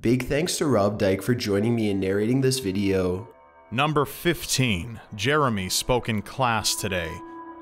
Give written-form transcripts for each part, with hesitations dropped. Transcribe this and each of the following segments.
Big thanks to Rob Dyke for joining me in narrating this video. Number 15. Jeremy spoke in class today.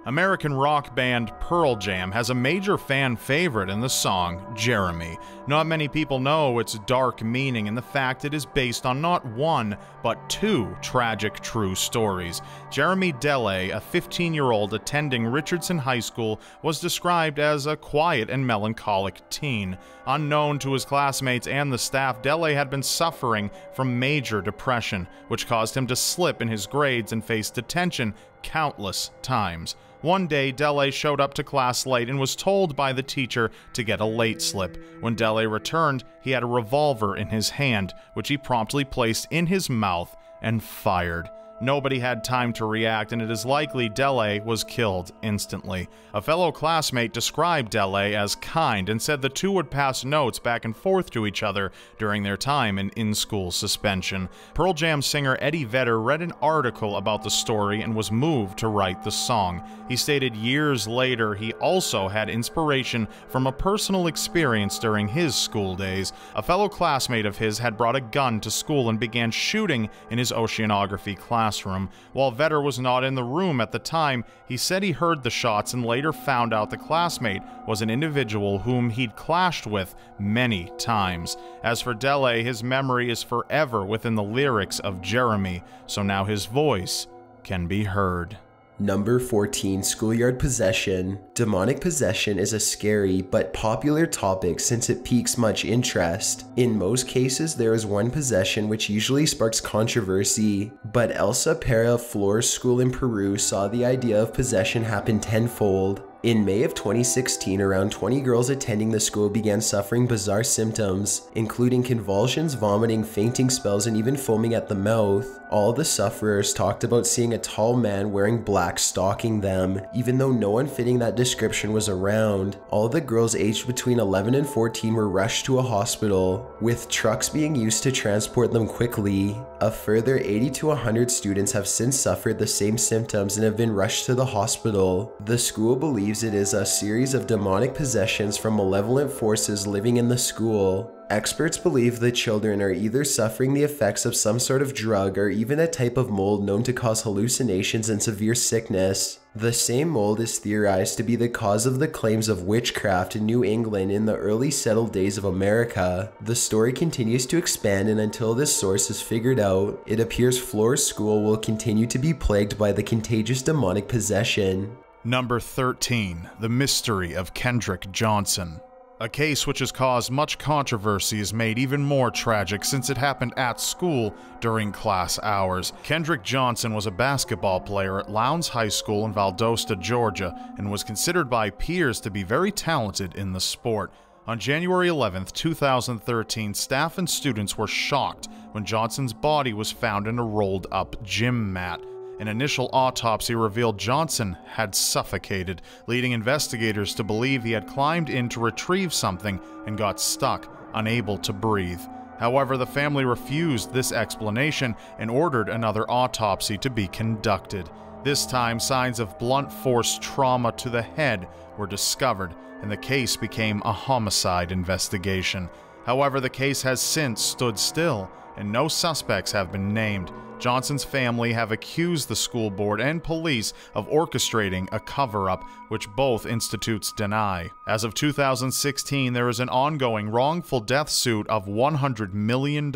American rock band Pearl Jam has a major fan favorite in the song Jeremy. Not many people know its dark meaning and the fact it is based on not one, but two tragic true stories. Jeremy Delay, a 15-year-old attending Richardson High School, was described as a quiet and melancholic teen. Unknown to his classmates and the staff, Delay had been suffering from major depression, which caused him to slip in his grades and face detention countless times. One day, Delay showed up to class late and was told by the teacher to get a late slip. When Delay returned, he had a revolver in his hand, which he promptly placed in his mouth and fired. Nobody had time to react, and it is likely Delay was killed instantly. A fellow classmate described Delay as kind and said the two would pass notes back and forth to each other during their time in school suspension. Pearl Jam singer Eddie Vedder read an article about the story and was moved to write the song. He stated years later he also had inspiration from a personal experience during his school days. A fellow classmate of his had brought a gun to school and began shooting in his oceanography classroom. While Vedder was not in the room at the time, he said he heard the shots and later found out the classmate was an individual whom he'd clashed with many times. As for Delay, his memory is forever within the lyrics of Jeremy, so now his voice can be heard. Number 14. Schoolyard Possession. Demonic possession is a scary but popular topic since it piques much interest. In most cases, there is one possession which usually sparks controversy, but Elsa Para Flores School in Peru saw the idea of possession happen tenfold. In May of 2016, around 20 girls attending the school began suffering bizarre symptoms, including convulsions, vomiting, fainting spells, and even foaming at the mouth. All the sufferers talked about seeing a tall man wearing black stalking them, even though no one fitting that description was around. All the girls aged between 11 and 14 were rushed to a hospital, with trucks being used to transport them quickly. A further 80 to 100 students have since suffered the same symptoms and have been rushed to the hospital. The school believes it is a series of demonic possessions from malevolent forces living in the school. Experts believe the children are either suffering the effects of some sort of drug or even a type of mold known to cause hallucinations and severe sickness. The same mold is theorized to be the cause of the claims of witchcraft in New England in the early settled days of America. The story continues to expand, and until this source is figured out, it appears Flores School will continue to be plagued by the contagious demonic possession. Number 13. The Mystery of Kendrick Johnson. A case which has caused much controversy is made even more tragic since it happened at school during class hours. Kendrick Johnson was a basketball player at Lowndes High School in Valdosta, Georgia, and was considered by peers to be very talented in the sport. On January 11, 2013, staff and students were shocked when Johnson's body was found in a rolled-up gym mat. An initial autopsy revealed Johnson had suffocated, leading investigators to believe he had climbed in to retrieve something and got stuck, unable to breathe. However, the family refused this explanation and ordered another autopsy to be conducted. This time, signs of blunt force trauma to the head were discovered, and the case became a homicide investigation. However, the case has since stood still, and no suspects have been named. Johnson's family have accused the school board and police of orchestrating a cover-up, which both institutes deny. As of 2016, there is an ongoing wrongful death suit of $100 million,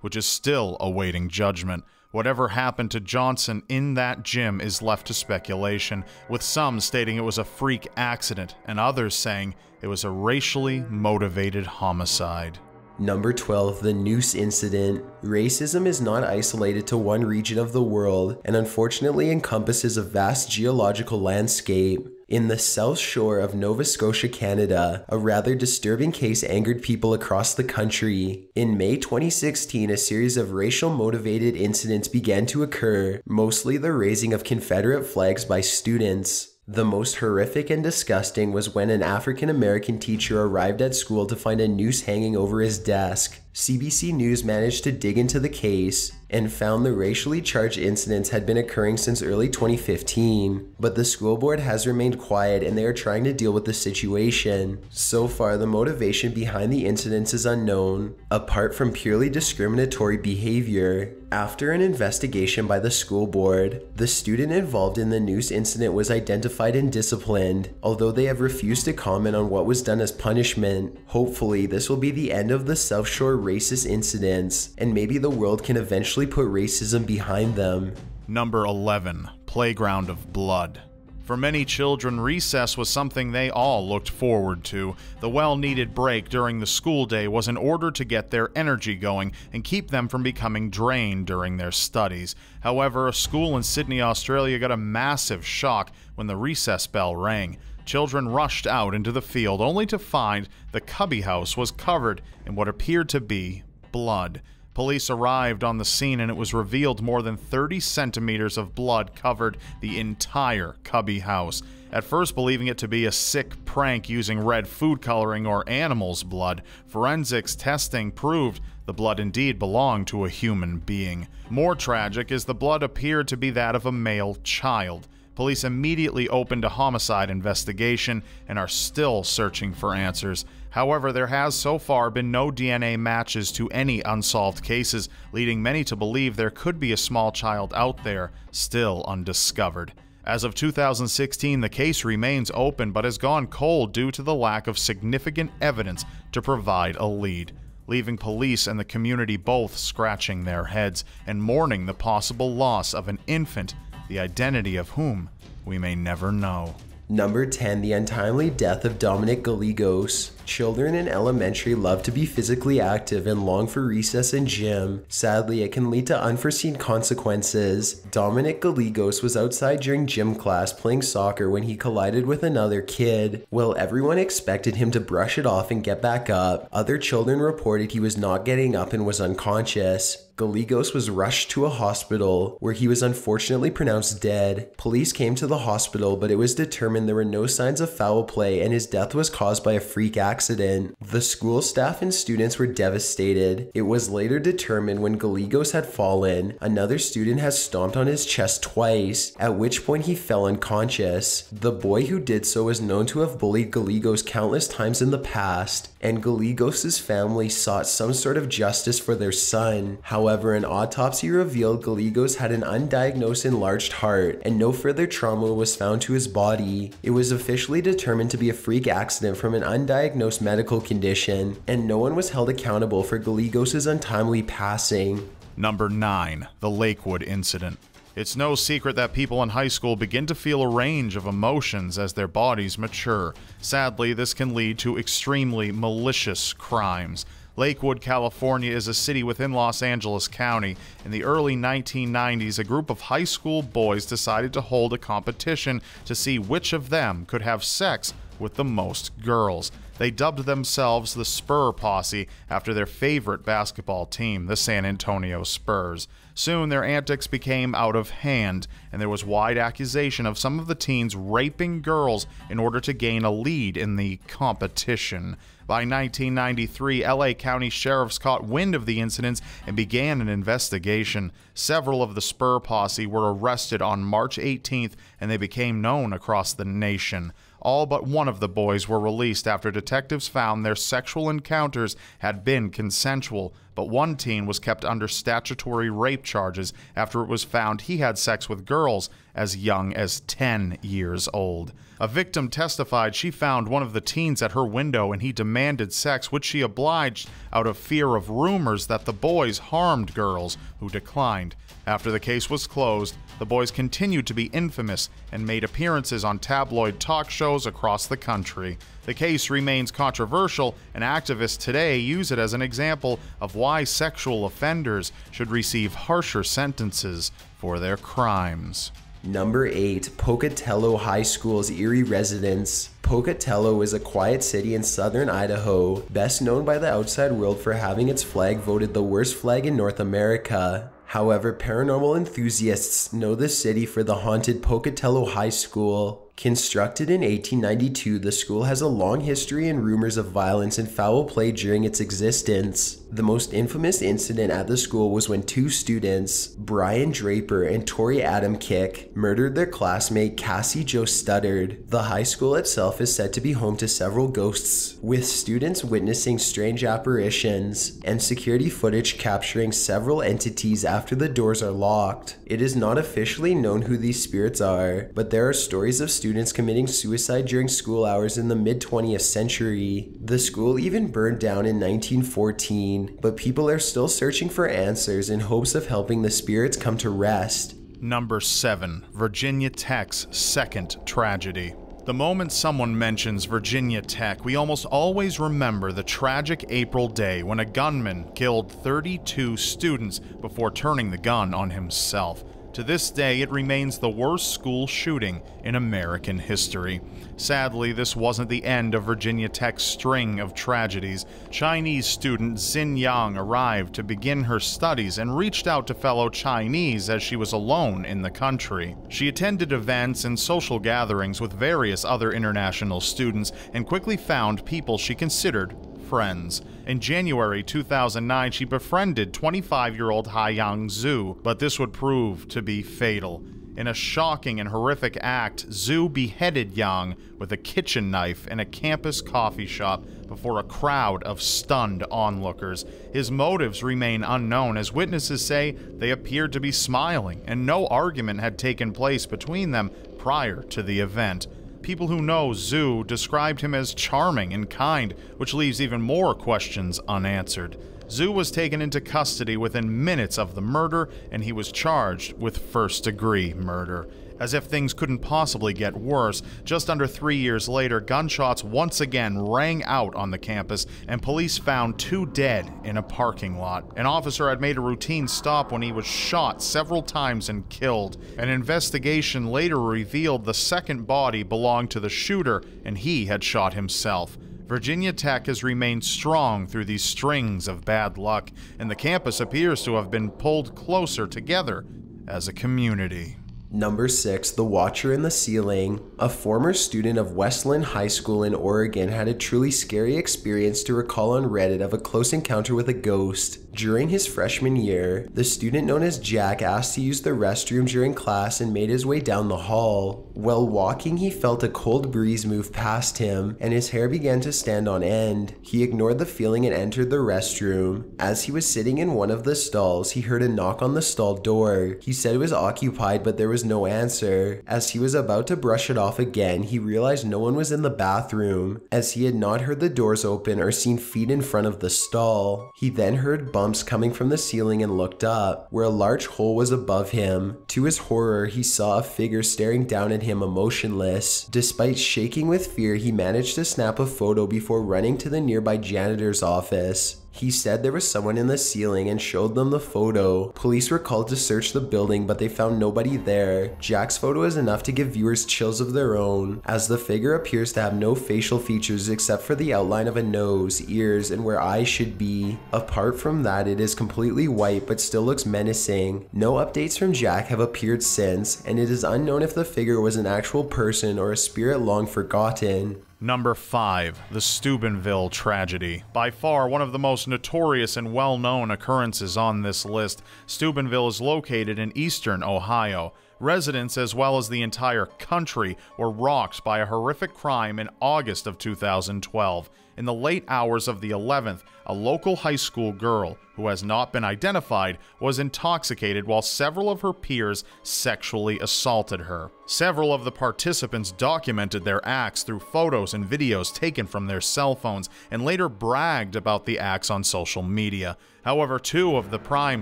which is still awaiting judgment. Whatever happened to Johnson in that gym is left to speculation, with some stating it was a freak accident and others saying it was a racially motivated homicide. Number 12. The Noose Incident. Racism is not isolated to one region of the world and unfortunately encompasses a vast geological landscape. In the South Shore of Nova Scotia, Canada, a rather disturbing case angered people across the country. In May 2016, a series of racial-motivated incidents began to occur, mostly the raising of Confederate flags by students. The most horrific and disgusting was when an African-American teacher arrived at school to find a noose hanging over his desk. CBC News managed to dig into the case, and found the racially charged incidents had been occurring since early 2015, but the school board has remained quiet and they are trying to deal with the situation. So far, the motivation behind the incidents is unknown, apart from purely discriminatory behavior. After an investigation by the school board, the student involved in the Noose incident was identified and disciplined, although they have refused to comment on what was done as punishment. Hopefully, this will be the end of the South Shore racist incidents, and maybe the world can eventually put racism behind them. Number 11. Playground of Blood. For many children, recess was something they all looked forward to. The well-needed break during the school day was in order to get their energy going and keep them from becoming drained during their studies. However, a school in Sydney, Australia got a massive shock when the recess bell rang. Children rushed out into the field only to find the cubby house was covered in what appeared to be blood. Police arrived on the scene and it was revealed more than 30 centimeters of blood covered the entire cubby house. At first believing it to be a sick prank using red food coloring or animals' blood, forensics testing proved the blood indeed belonged to a human being. More tragic is the blood appeared to be that of a male child. Police immediately opened a homicide investigation and are still searching for answers. However, there has so far been no DNA matches to any unsolved cases, leading many to believe there could be a small child out there still undiscovered. As of 2016, the case remains open but has gone cold due to the lack of significant evidence to provide a lead, leaving police and the community both scratching their heads and mourning the possible loss of an infant, the identity of whom we may never know. Number 10. The untimely death of Dominic Gallegos. Children in elementary love to be physically active and long for recess and gym. Sadly, it can lead to unforeseen consequences. Dominic Gallegos was outside during gym class playing soccer when he collided with another kid. While everyone expected him to brush it off and get back up, other children reported he was not getting up and was unconscious. Gallegos was rushed to a hospital, where he was unfortunately pronounced dead. Police came to the hospital, but it was determined there were no signs of foul play and his death was caused by a freak accident. The school staff and students were devastated. It was later determined when Gallegos had fallen, another student had stomped on his chest twice, at which point he fell unconscious. The boy who did so was known to have bullied Gallegos countless times in the past, and Gallegos' family sought some sort of justice for their son. However, an autopsy revealed Gallegos had an undiagnosed enlarged heart, and no further trauma was found to his body. It was officially determined to be a freak accident from an undiagnosed medical condition, and no one was held accountable for Gallegos' untimely passing. Number 9. The Lakewood Incident. It's no secret that people in high school begin to feel a range of emotions as their bodies mature. Sadly, this can lead to extremely malicious crimes. Lakewood, California is a city within Los Angeles County. In the early 1990s, a group of high school boys decided to hold a competition to see which of them could have sex with the most girls. They dubbed themselves the Spur Posse after their favorite basketball team, the San Antonio Spurs. Soon their antics became out of hand, and there was wide accusation of some of the teens raping girls in order to gain a lead in the competition. By 1993, LA County sheriffs caught wind of the incidents and began an investigation. Several of the Spur Posse were arrested on March 18th, and they became known across the nation. All but one of the boys were released after detectives found their sexual encounters had been consensual, but one teen was kept under statutory rape charges after it was found he had sex with girls as young as 10 years old. A victim testified she found one of the teens at her window and he demanded sex, which she obliged out of fear of rumors that the boys harmed girls, who declined. After the case was closed, the boys continued to be infamous and made appearances on tabloid talk shows across the country. The case remains controversial, and activists today use it as an example of why sexual offenders should receive harsher sentences for their crimes. Number 8. Pocatello High School's Eerie residents. Pocatello is a quiet city in southern Idaho, best known by the outside world for having its flag voted the worst flag in North America. However, paranormal enthusiasts know the city for the haunted Pocatello High School. Constructed in 1892, the school has a long history and rumors of violence and foul play during its existence. The most infamous incident at the school was when two students, Brian Draper and Tori Adam Kick, murdered their classmate Cassie Jo Studdard. The high school itself is said to be home to several ghosts, with students witnessing strange apparitions and security footage capturing several entities after the doors are locked. It is not officially known who these spirits are, but there are stories of students committing suicide during school hours in the mid-20th century. The school even burned down in 1914, but people are still searching for answers in hopes of helping the spirits come to rest. Number 7. Virginia Tech's second tragedy. The moment someone mentions Virginia Tech, we almost always remember the tragic April day when a gunman killed 32 students before turning the gun on himself. To this day, it remains the worst school shooting in American history. Sadly, this wasn't the end of Virginia Tech's string of tragedies. Chinese student Xin Yang arrived to begin her studies and reached out to fellow Chinese as she was alone in the country. She attended events and social gatherings with various other international students and quickly found people she considered friends. In January 2009, she befriended 25-year-old Haiyang Zhu, but this would prove to be fatal. In a shocking and horrific act, Zhu beheaded Yang with a kitchen knife in a campus coffee shop before a crowd of stunned onlookers. His motives remain unknown, as witnesses say they appeared to be smiling and no argument had taken place between them prior to the event. People who know Zhu described him as charming and kind, which leaves even more questions unanswered. Zhu was taken into custody within minutes of the murder, and he was charged with first-degree murder. As if things couldn't possibly get worse, just under 3 years later, gunshots once again rang out on the campus, and police found 2 dead in a parking lot. An officer had made a routine stop when he was shot several times and killed. An investigation later revealed the second body belonged to the shooter, and he had shot himself. Virginia Tech has remained strong through these strings of bad luck, and the campus appears to have been pulled closer together as a community. Number 6. The Watcher in the Ceiling. A former student of Westland High School in Oregon had a truly scary experience to recall on Reddit of a close encounter with a ghost. During his freshman year, the student known as Jack asked to use the restroom during class and made his way down the hall. While walking, he felt a cold breeze move past him, and his hair began to stand on end. He ignored the feeling and entered the restroom. As he was sitting in one of the stalls, he heard a knock on the stall door. He said it was occupied, but there was no answer. As he was about to brush it off again, he realized no one was in the bathroom, as he had not heard the doors open or seen feet in front of the stall. He then heard bumps coming from the ceiling and looked up, where a large hole was above him. To his horror, he saw a figure staring down at him emotionless. Despite shaking with fear, he managed to snap a photo before running to the nearby janitor's office. He said there was someone in the ceiling and showed them the photo. Police were called to search the building, but they found nobody there. Jack's photo is enough to give viewers chills of their own, as the figure appears to have no facial features except for the outline of a nose, ears, and where eyes should be. Apart from that, it is completely white but still looks menacing. No updates from Jack have appeared since, and it is unknown if the figure was an actual person or a spirit long forgotten. Number 5. The Steubenville Tragedy. By far one of the most notorious and well-known occurrences on this list, Steubenville is located in eastern Ohio. Residents, as well as the entire country, were rocked by a horrific crime in August of 2012. In the late hours of the 11th, a local high school girl, who has not been identified, was intoxicated while several of her peers sexually assaulted her. Several of the participants documented their acts through photos and videos taken from their cell phones and later bragged about the acts on social media. However, 2 of the prime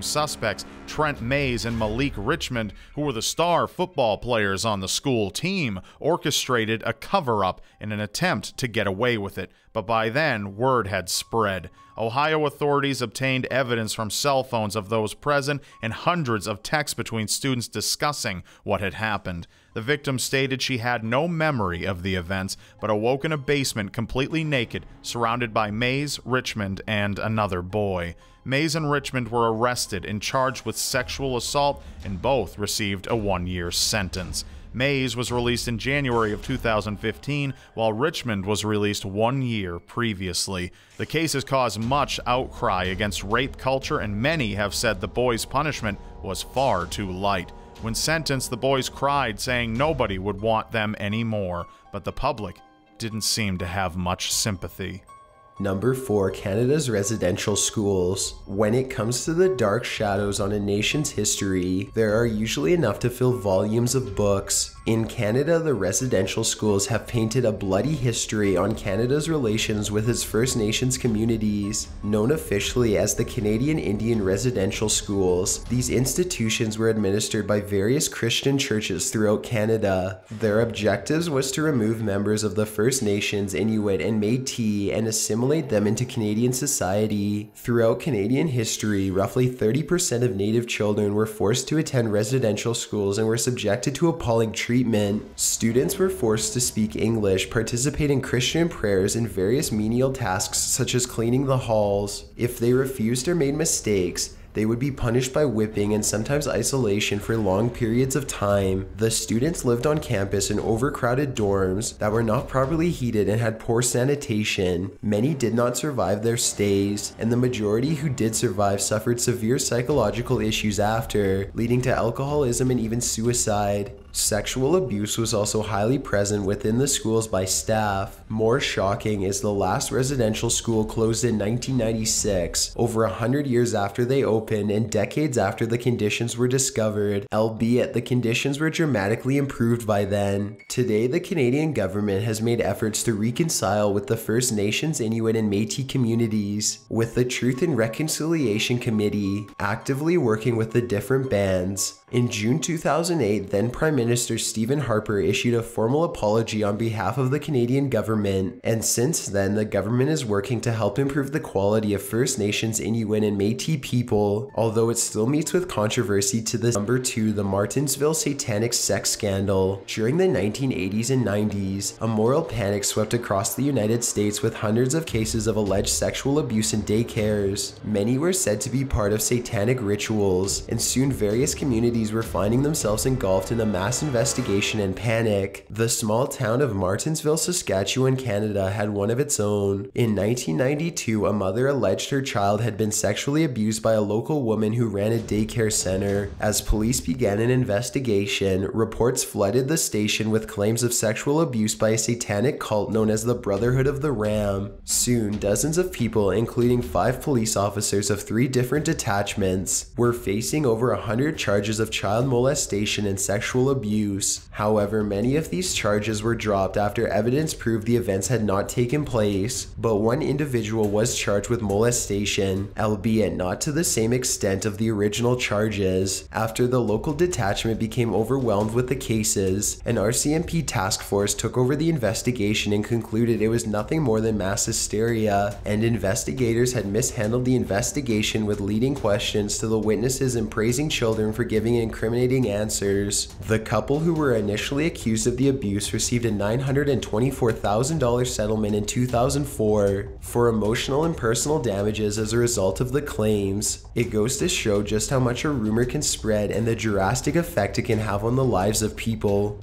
suspects, Trent Mays and Malik Richmond, who were the star football players on the school team, orchestrated a cover-up in an attempt to get away with it, but by then, word had spread. Ohio authorities obtained evidence from cell phones of those present and hundreds of texts between students discussing what had happened. The victim stated she had no memory of the events, but awoke in a basement completely naked, surrounded by Mays, Richmond, and another boy. Mays and Richmond were arrested and charged with sexual assault, and both received a 1-year sentence. Mays was released in January of 2015, while Richmond was released 1 year previously. The case has caused much outcry against rape culture, and many have said the boys' punishment was far too light. When sentenced, the boys cried, saying nobody would want them anymore, but the public didn't seem to have much sympathy. Number 4, Canada's residential schools. When it comes to the dark shadows on a nation's history, there are usually enough to fill volumes of books. In Canada, the residential schools have painted a bloody history on Canada's relations with its First Nations communities. Known officially as the Canadian Indian Residential Schools, these institutions were administered by various Christian churches throughout Canada. Their objectives was to remove members of the First Nations, Inuit, and Métis and assimilate them into Canadian society. Throughout Canadian history, roughly 30% of Native children were forced to attend residential schools and were subjected to appalling treatment. Students were forced to speak English, participate in Christian prayers, and various menial tasks such as cleaning the halls. If they refused or made mistakes, they would be punished by whipping and sometimes isolation for long periods of time. The students lived on campus in overcrowded dorms that were not properly heated and had poor sanitation. Many did not survive their stays, and the majority who did survive suffered severe psychological issues after, leading to alcoholism and even suicide. Sexual abuse was also highly present within the schools by staff. More shocking is the last residential school closed in 1996, over 100 years after they opened and decades after the conditions were discovered, albeit the conditions were dramatically improved by then. Today, the Canadian government has made efforts to reconcile with the First Nations, Inuit, and Métis communities, with the Truth and Reconciliation Committee actively working with the different bands. In June 2008, then Prime Minister Stephen Harper issued a formal apology on behalf of the Canadian government, and since then the government is working to help improve the quality of First Nations, Inuit, and Métis people, although it still meets with controversy to the Number 2, the Martensville Satanic sex scandal. During the 1980s and 90s, a moral panic swept across the United States with hundreds of cases of alleged sexual abuse in daycares. Many were said to be part of satanic rituals, and soon various communities were finding themselves engulfed in a mass investigation and panic. The small town of Martensville, Saskatchewan, Canada had one of its own. In 1992, a mother alleged her child had been sexually abused by a local woman who ran a daycare center. As police began an investigation, reports flooded the station with claims of sexual abuse by a satanic cult known as the Brotherhood of the Ram. Soon, dozens of people, including 5 police officers of 3 different detachments, were facing over 100 charges of child molestation and sexual abuse. However, many of these charges were dropped after evidence proved the events had not taken place, but one individual was charged with molestation, albeit not to the same extent of the original charges. After the local detachment became overwhelmed with the cases, an RCMP task force took over the investigation and concluded it was nothing more than mass hysteria, and investigators had mishandled the investigation with leading questions to the witnesses and praising children for giving incriminating answers. The couple who were initially accused of the abuse received a $924,000 settlement in 2004 for emotional and personal damages as a result of the claims. It goes to show just how much a rumor can spread and the drastic effect it can have on the lives of people.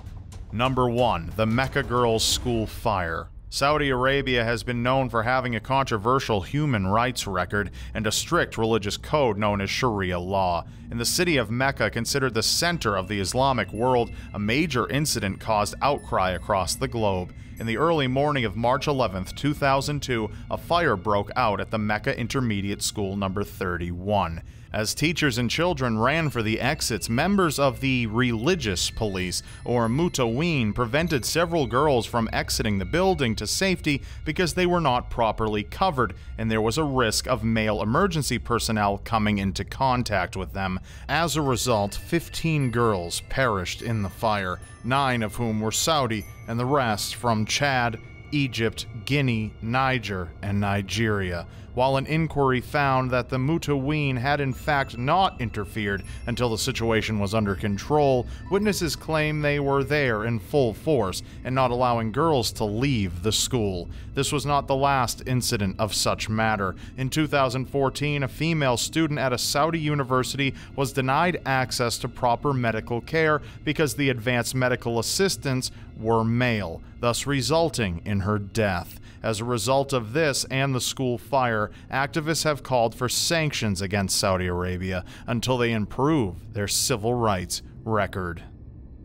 Number 1. The Mecca Girls' School Fire. Saudi Arabia has been known for having a controversial human rights record and a strict religious code known as Sharia law. In the city of Mecca, considered the center of the Islamic world, a major incident caused outcry across the globe. In the early morning of March 11, 2002, a fire broke out at the Mecca Intermediate School number 31. As teachers and children ran for the exits, members of the religious police, or Mutaween, prevented several girls from exiting the building to safety because they were not properly covered, and there was a risk of male emergency personnel coming into contact with them. As a result, 15 girls perished in the fire, 9 of whom were Saudi, and the rest from Chad, Egypt, Guinea, Niger, and Nigeria. while an inquiry found that the Mutaween had in fact not interfered until the situation was under control, witnesses claim they were there in full force and not allowing girls to leave the school. This was not the last incident of such matter. In 2014, a female student at a Saudi university was denied access to proper medical care because the advanced medical assistants were male, thus resulting in her death. As a result of this and the school fire, activists have called for sanctions against Saudi Arabia until they improve their civil rights record.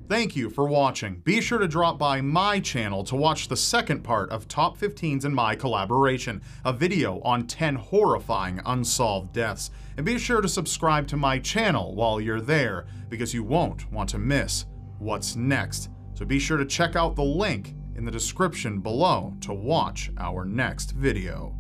Thank you for watching. Be sure to drop by my channel to watch the second part of Top 15s in My Collaboration, a video on 10 horrifying unsolved deaths. And be sure to subscribe to my channel while you're there, because you won't want to miss what's next. So be sure to check out the link in the description below to watch our next video.